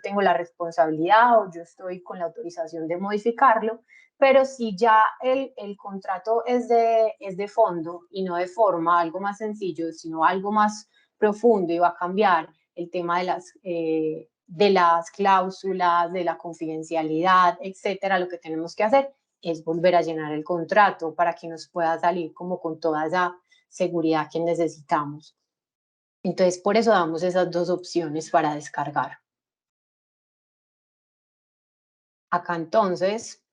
tengo la responsabilidad o yo estoy con la autorización de modificarlo, pero si ya el contrato es de fondo y no de forma, algo más sencillo, sino algo más profundo y va a cambiar el tema de las cláusulas, de la confidencialidad, etcétera, lo que tenemos que hacer es volver a llenar el contrato para que nos pueda salir como con toda esa seguridad que necesitamos. Entonces, por eso damos esas dos opciones para descargar. Acá entonces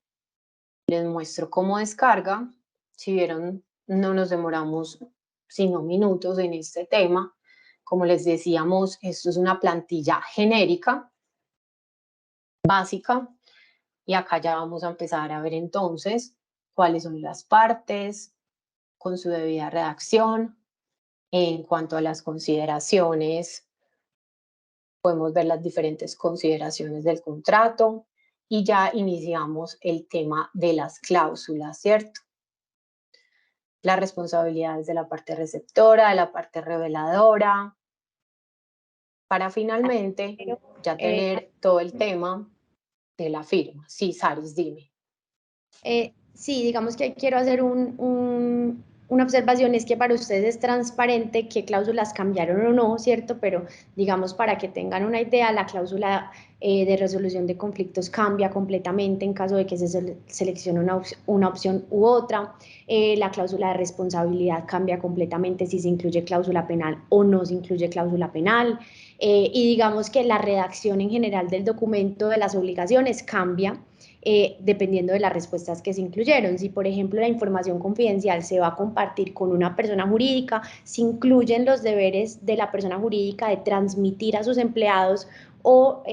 les muestro cómo descarga. Si vieron, no nos demoramos sino minutos en este tema. Como les decíamos, esto es una plantilla genérica, básica, y acá ya vamos a empezar a ver entonces cuáles son las partes con su debida redacción. En cuanto a las consideraciones, podemos ver las diferentes consideraciones del contrato y ya iniciamos el tema de las cláusulas, ¿cierto? Las responsabilidades de la parte receptora, de la parte reveladora, para finalmente ya tener todo el tema de la firma. Sí, Saris, dime. Sí, digamos que quiero hacer una observación, es que para ustedes es transparente qué cláusulas cambiaron o no, ¿cierto? Pero digamos, para que tengan una idea, la cláusula de resolución de conflictos cambia completamente en caso de que se seleccione una opción u otra. La cláusula de responsabilidad cambia completamente si se incluye cláusula penal o no se incluye cláusula penal. Y digamos que la redacción en general del documento de las obligaciones cambia dependiendo de las respuestas que se incluyeron. Si, por ejemplo, la información confidencial se va a compartir con una persona jurídica, se incluyen los deberes de la persona jurídica de transmitir a sus empleados o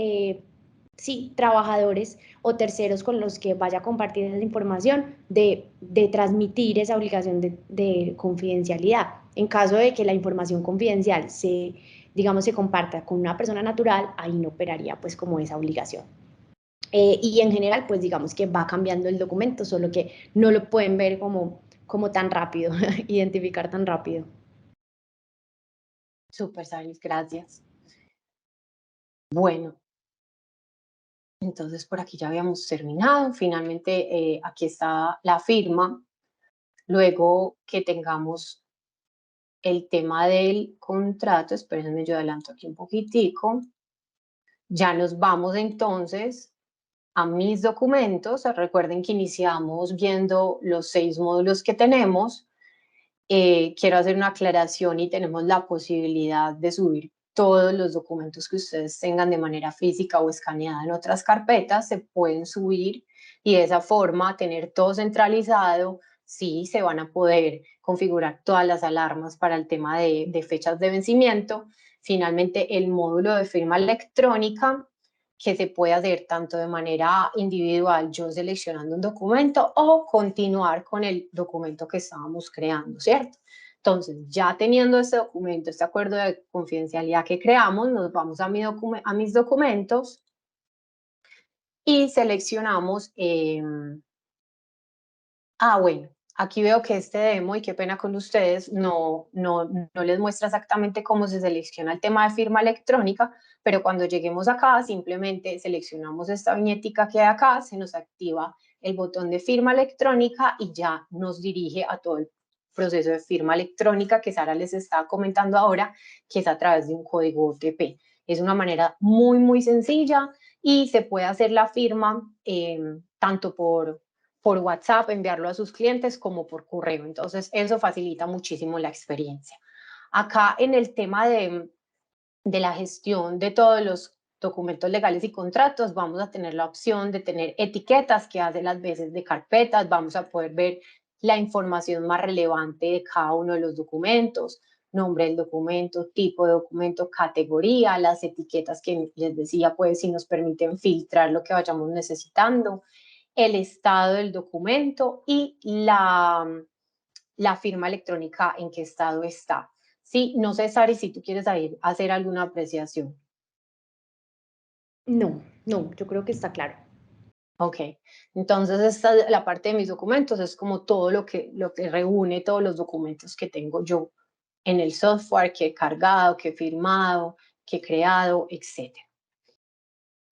sí, trabajadores o terceros con los que vaya a compartir esa información, de transmitir esa obligación de confidencialidad. En caso de que la información confidencial digamos, se comparta con una persona natural, ahí no operaría pues como esa obligación. Y en general, pues digamos que va cambiando el documento, solo que no lo pueden ver como como tan rápido, identificar tan rápido. Súper, Saris, gracias. Bueno, entonces por aquí ya habíamos terminado. Finalmente aquí está la firma. Luego que tengamos el tema del contrato, espérenme, yo adelanto aquí un poquitico. Ya nos vamos entonces a mis documentos. Recuerden que iniciamos viendo los 6 módulos que tenemos. Quiero hacer una aclaración y tenemos la posibilidad de subir todos los documentos que ustedes tengan de manera física o escaneada en otras carpetas, se pueden subir y de esa forma tener todo centralizado. Sí, se van a poder configurar todas las alarmas para el tema de fechas de vencimiento. Finalmente, el módulo de firma electrónica que se puede hacer tanto de manera individual, yo seleccionando un documento, o continuar con el documento que estábamos creando, ¿cierto? Entonces, ya teniendo este documento, este acuerdo de confidencialidad que creamos, nos vamos a mis documentos y seleccionamos, bueno, aquí veo que este demo, y qué pena con ustedes, no les muestra exactamente cómo se selecciona el tema de firma electrónica, pero cuando lleguemos acá, simplemente seleccionamos esta viñetica que hay acá, se nos activa el botón de firma electrónica y ya nos dirige a todo el proceso de firma electrónica que Sara les estaba comentando ahora, que es a través de un código OTP. Es una manera muy, muy sencilla y se puede hacer la firma tanto por WhatsApp, enviarlo a sus clientes como por correo. Entonces, eso facilita muchísimo la experiencia. Acá en el tema de la gestión de todos los documentos legales y contratos, vamos a tener la opción de tener etiquetas que hacen las veces de carpetas, vamos a poder ver la información más relevante de cada uno de los documentos, nombre del documento, tipo de documento, categoría, las etiquetas que les decía, pues si nos permiten filtrar lo que vayamos necesitando, el estado del documento y la firma electrónica en qué estado está. Sí, no sé, Sari, si tú quieres hacer alguna apreciación. No, yo creo que está claro. Ok, entonces la parte de mis documentos es como todo lo que reúne todos los documentos que tengo yo en el software, que he cargado, que he firmado, que he creado, etc.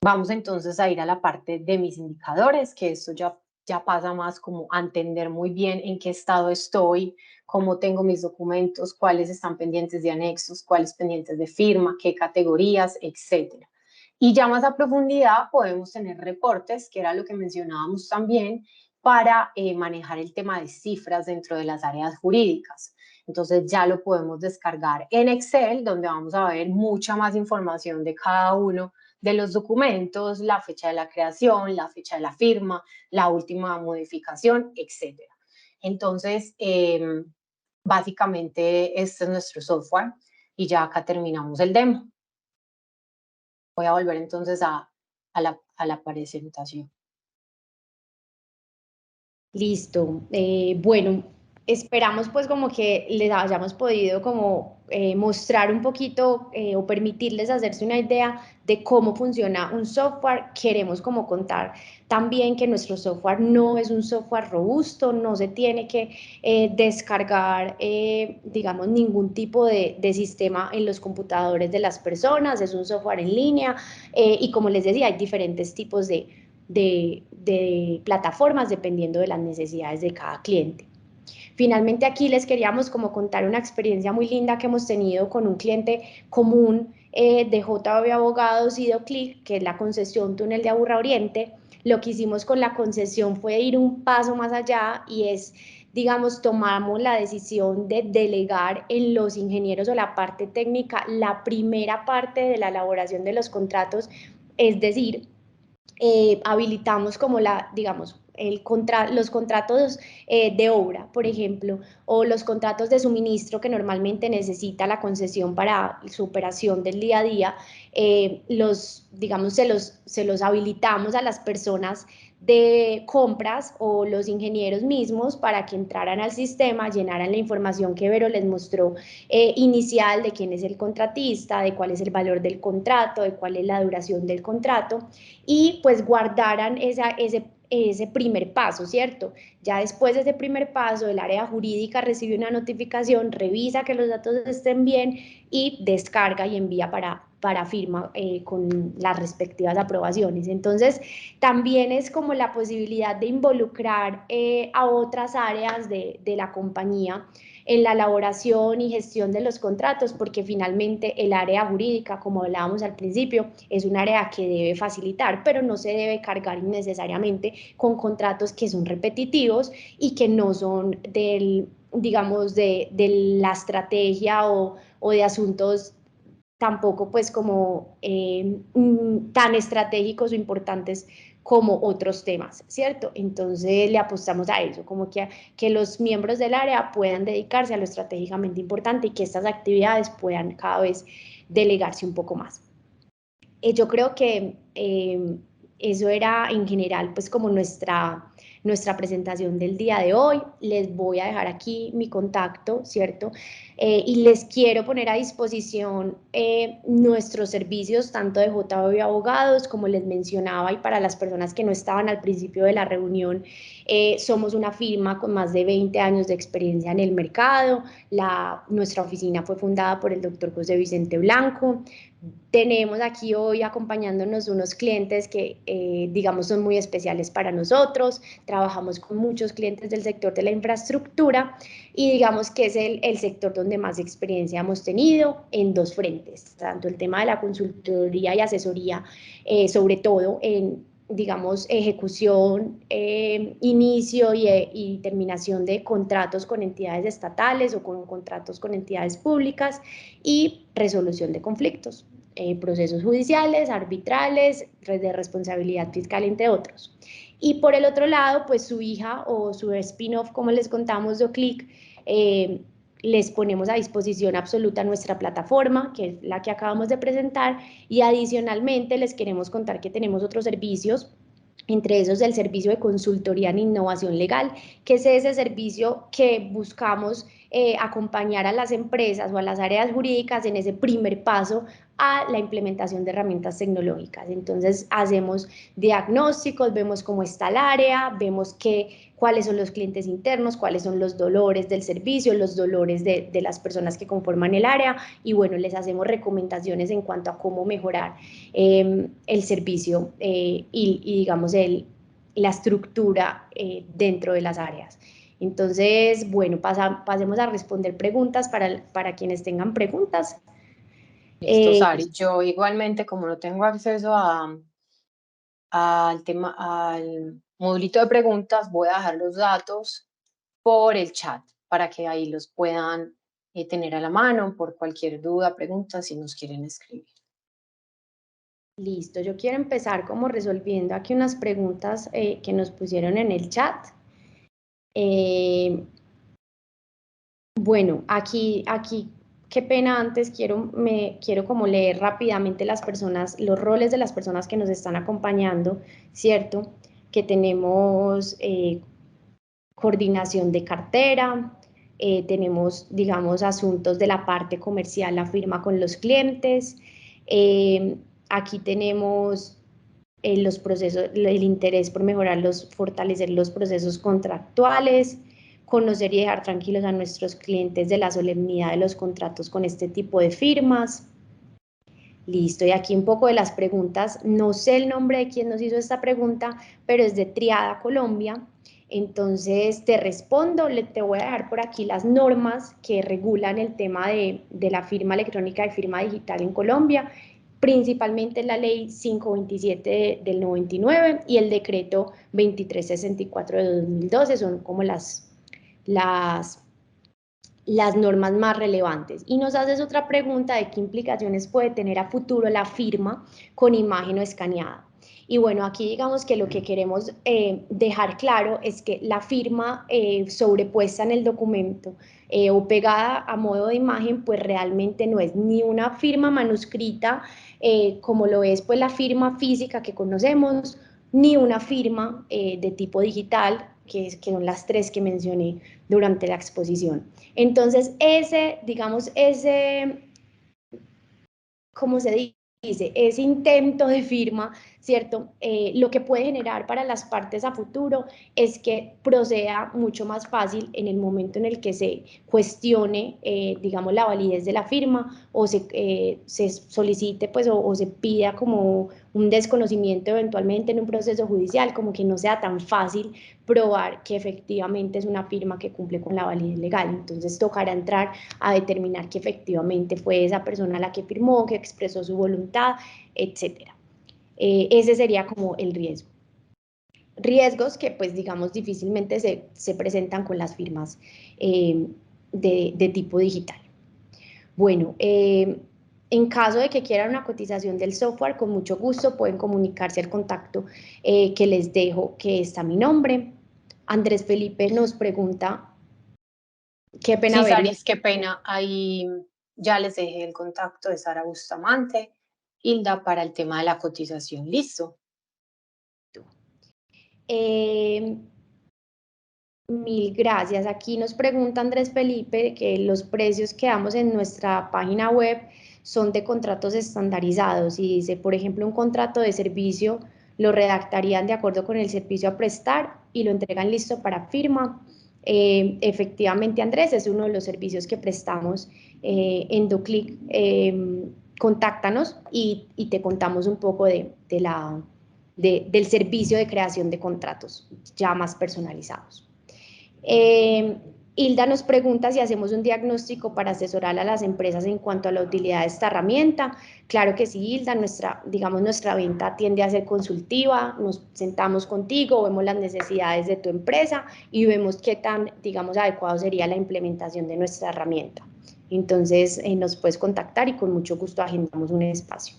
Vamos entonces a ir a la parte de mis indicadores, que esto ya pasa más como a entender muy bien en qué estado estoy, cómo tengo mis documentos, cuáles están pendientes de anexos, cuáles pendientes de firma, qué categorías, etcétera. Y ya más a profundidad podemos tener reportes, que era lo que mencionábamos también, para manejar el tema de cifras dentro de las áreas jurídicas. Entonces ya lo podemos descargar en Excel, donde vamos a ver mucha más información de cada uno de los documentos, la fecha de la creación, la fecha de la firma, la última modificación, etc. Entonces, básicamente este es nuestro software y ya acá terminamos el demo. Voy a volver entonces a la presentación. Listo. Bueno, esperamos pues como que les hayamos podido como mostrar un poquito o permitirles hacerse una idea de cómo funciona un software. Queremos como contar también que nuestro software no es un software robusto, no se tiene que descargar, digamos, ningún tipo de sistema en los computadores de las personas, es un software en línea y como les decía, hay diferentes tipos de plataformas dependiendo de las necesidades de cada cliente. Finalmente aquí les queríamos como contar una experiencia muy linda que hemos tenido con un cliente común de JB Abogados y DoClick, que es la concesión Túnel de Aburrá Oriente. Lo que hicimos con la concesión fue ir un paso más allá y es, digamos, tomamos la decisión de delegar en los ingenieros o la parte técnica la primera parte de la elaboración de los contratos, es decir, habilitamos como digamos, los contratos de obra, por ejemplo, o los contratos de suministro que normalmente necesita la concesión para su operación del día a día, digamos, se los habilitamos a las personas de compras o los ingenieros mismos para que entraran al sistema, llenaran la información que Vero les mostró inicial de quién es el contratista, de cuál es el valor del contrato, de cuál es la duración del contrato y pues guardaran ese primer paso, ¿cierto? Ya después de ese primer paso, el área jurídica recibe una notificación, revisa que los datos estén bien y descarga y envía para firma con las respectivas aprobaciones. Entonces, también es como la posibilidad de involucrar a otras áreas de la compañía en la elaboración y gestión de los contratos, porque finalmente el área jurídica, como hablábamos al principio, es un área que debe facilitar, pero no se debe cargar innecesariamente con contratos que son repetitivos y que no son digamos, de la estrategia o de asuntos tampoco pues como tan estratégicos o importantes como otros temas, ¿cierto? Entonces le apostamos a eso, como que los miembros del área puedan dedicarse a lo estratégicamente importante y que estas actividades puedan cada vez delegarse un poco más. Yo creo que eso era en general pues como nuestra presentación del día de hoy. Les voy a dejar aquí mi contacto, ¿cierto? Y les quiero poner a disposición nuestros servicios, tanto de JB Abogados, como les mencionaba, y para las personas que no estaban al principio de la reunión, somos una firma con más de 20 años de experiencia en el mercado. Nuestra oficina fue fundada por el doctor José Vicente Blanco. Tenemos aquí hoy acompañándonos unos clientes que, digamos, son muy especiales para nosotros. Trabajamos con muchos clientes del sector de la infraestructura y digamos que es el sector donde más experiencia hemos tenido en dos frentes, tanto el tema de la consultoría y asesoría, sobre todo en, digamos, ejecución, inicio y terminación de contratos con entidades estatales o con contratos con entidades públicas y resolución de conflictos. Procesos judiciales, arbitrales, de responsabilidad fiscal, entre otros. Y por el otro lado, pues su hija o su spin-off, como les contamos, DoClick, les ponemos a disposición absoluta nuestra plataforma, que es la que acabamos de presentar, y adicionalmente les queremos contar que tenemos otros servicios, entre esos el servicio de consultoría en innovación legal, que es ese servicio que buscamos acompañar a las empresas o a las áreas jurídicas en ese primer paso a la implementación de herramientas tecnológicas. Entonces hacemos diagnósticos, vemos cómo está el área, vemos cuáles son los clientes internos, cuáles son los dolores del servicio, los dolores de las personas que conforman el área y bueno, les hacemos recomendaciones en cuanto a cómo mejorar el servicio y digamos la estructura dentro de las áreas. Entonces, bueno, pasemos a responder preguntas para quienes tengan preguntas. Listo, Sari. Yo igualmente, como no tengo acceso al tema, al modulito de preguntas, voy a dejar los datos por el chat para que ahí los puedan tener a la mano por cualquier duda, pregunta, si nos quieren escribir. Listo, yo quiero empezar como resolviendo aquí unas preguntas que nos pusieron en el chat. Bueno, aquí, qué pena, antes quiero como leer rápidamente los roles de las personas que nos están acompañando, ¿cierto? Que tenemos coordinación de cartera, tenemos, digamos, asuntos de la parte comercial, la firma con los clientes, aquí tenemos los procesos, el interés por fortalecer los procesos contractuales, conocer y dejar tranquilos a nuestros clientes de la solemnidad de los contratos con este tipo de firmas. Listo, y aquí un poco de las preguntas, no sé el nombre de quien nos hizo esta pregunta, pero es de Triada Colombia, entonces te respondo, te voy a dejar por aquí las normas que regulan el tema de la firma electrónica y firma digital en Colombia, principalmente la ley 527 del 99 y el decreto 2364 de 2012, son como las normas más relevantes. Y nos haces otra pregunta de qué implicaciones puede tener a futuro la firma con imagen o escaneada. Y bueno, aquí digamos que lo que queremos dejar claro es que la firma sobrepuesta en el documento o pegada a modo de imagen, pues realmente no es ni una firma manuscrita como lo es pues la firma física que conocemos, ni una firma de tipo digital, que son las tres que mencioné durante la exposición. Entonces, digamos, ¿cómo se dice? ese intento de firma, ¿cierto? Lo que puede generar para las partes a futuro es que proceda mucho más fácil en el momento en el que se cuestione, digamos, la validez de la firma o se solicite, pues, o se pida como un desconocimiento eventualmente en un proceso judicial, como que no sea tan fácil probar que efectivamente es una firma que cumple con la validez legal. Entonces tocará entrar a determinar que efectivamente fue esa persona la que firmó, que expresó su voluntad, etcétera. Ese sería como el riesgo. Riesgos que pues digamos difícilmente se presentan con las firmas de tipo digital. Bueno, en caso de que quieran una cotización del software, con mucho gusto pueden comunicarse al contacto que les dejo, que está mi nombre. Andrés Felipe nos pregunta, qué pena Sí, ver. Saris, qué pena. Ahí ya les dejé el contacto de Sara Bustamante, Hilda, para el tema de la cotización. Listo. Eh, Mil gracias. Aquí nos pregunta Andrés Felipe que los precios que damos en nuestra página web son de contratos estandarizados y dice, por ejemplo, un contrato de servicio lo redactarían de acuerdo con el servicio a prestar y lo entregan listo para firma. Efectivamente, Andrés, es uno de los servicios que prestamos en DoClick. Contáctanos y te contamos un poco del servicio de creación de contratos ya más personalizados. Hilda nos pregunta si hacemos un diagnóstico para asesorar a las empresas en cuanto a la utilidad de esta herramienta. Claro que sí, Hilda, nuestra venta tiende a ser consultiva, nos sentamos contigo, vemos las necesidades de tu empresa y vemos qué tan, digamos, adecuado sería la implementación de nuestra herramienta. Entonces, nos puedes contactar y con mucho gusto agendamos un espacio.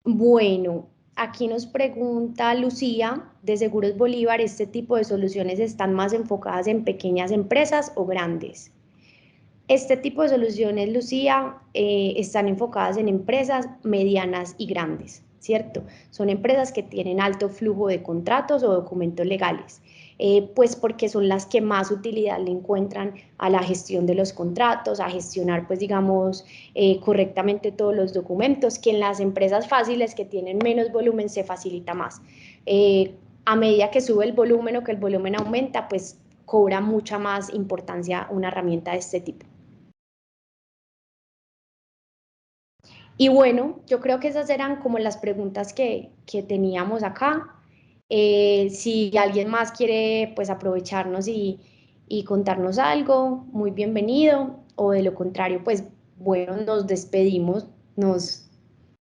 Bueno, aquí nos pregunta Lucía de Seguros Bolívar, ¿este tipo de soluciones están más enfocadas en pequeñas empresas o grandes? Este tipo de soluciones, Lucía, están enfocadas en empresas medianas y grandes, ¿cierto? Son empresas que tienen alto flujo de contratos o documentos legales, pues porque son las que más utilidad le encuentran a la gestión de los contratos, a gestionar, pues digamos, correctamente todos los documentos, que en las empresas fáciles que tienen menos volumen se facilita más. A medida que sube el volumen o que el volumen aumenta, pues cobra mucha más importancia una herramienta de este tipo. Y bueno, yo creo que esas eran como las preguntas que teníamos acá. Si alguien más quiere pues aprovecharnos y contarnos algo, muy bienvenido. O de lo contrario, pues bueno, nos despedimos. Nos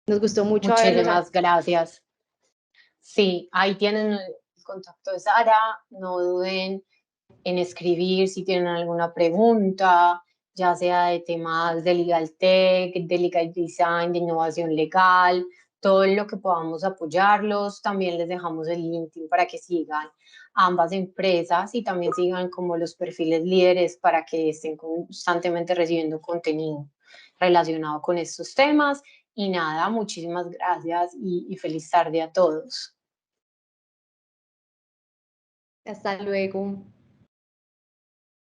gustó mucho haberlos. Muchísimas gracias. Sí, ahí tienen el contacto de Sara. No duden en escribir si tienen alguna pregunta, ya sea de temas de legal tech, de legal design, de innovación legal, todo lo que podamos apoyarlos. También les dejamos el LinkedIn para que sigan ambas empresas y también sigan como los perfiles líderes para que estén constantemente recibiendo contenido relacionado con estos temas. Y nada, muchísimas gracias y feliz tarde a todos. Hasta luego.